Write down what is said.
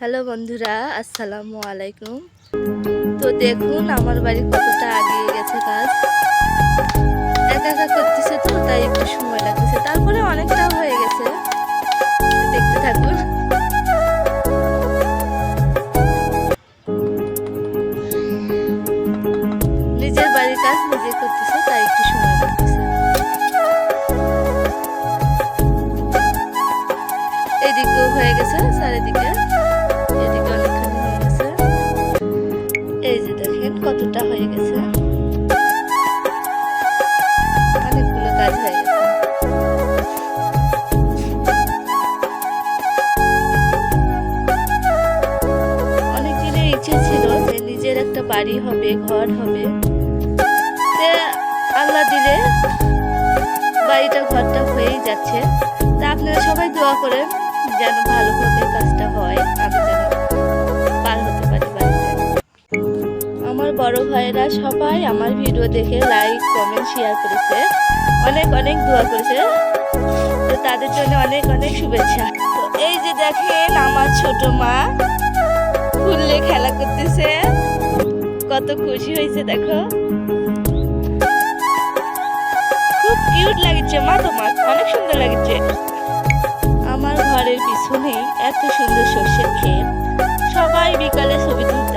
Hello বন্ধুরা, আসসালামু আলাইকুম। তো দেখুন আমার বাড়ি কতটা এগিয়ে গেছে কাজ। একা একা করতেছে তো তাই একটু সময় লাগতেছে, তারপরে অনেকটা হয়ে গেছে। দেখতে থাকুন। নিজের বাড়ির কাজ নিজে করতেছে তাই একটু সময় লাগতেছে। এদিকেও হয়ে গেছে, চারিদিকে এদিকে অনেকখানি হয়ে গেছে। এই যে দেখেন কতটা হয়ে গেছে, অনেকগুলো কাজ হয়ে গেছে। অনেক দিনের ইচ্ছে ছিল যে নিজের একটা বাড়ি হবে, ঘর হবে। আল্লাহ দিলে বাড়িটা ঘরটা হয়েই যাচ্ছে। তা আপনারা সবাই দোয়া করেন যেন ভালোভাবে কাজটা হয়, আমি যেন পার হতে পারি বাড়িতে। আমার বড় ভাইয়েরা সবাই আমার ভিডিও দেখে লাইক কমেন্ট শেয়ার করেছে, অনেক অনেক দোয়া করেছে। তো তাদের জন্য অনেক অনেক শুভেচ্ছা। তো এই যে দেখেন আমার ছোট মা ফুলে খেলা করতেছে, কত খুশি হয়েছে দেখো। খুব কিউট লাগছে মা, তোমার অনেক সুন্দর লাগছে। আমার ঘরের পিছনেই এত সুন্দর সর্ষের ক্ষেত, সবাই বিকালে ছবি তুলতে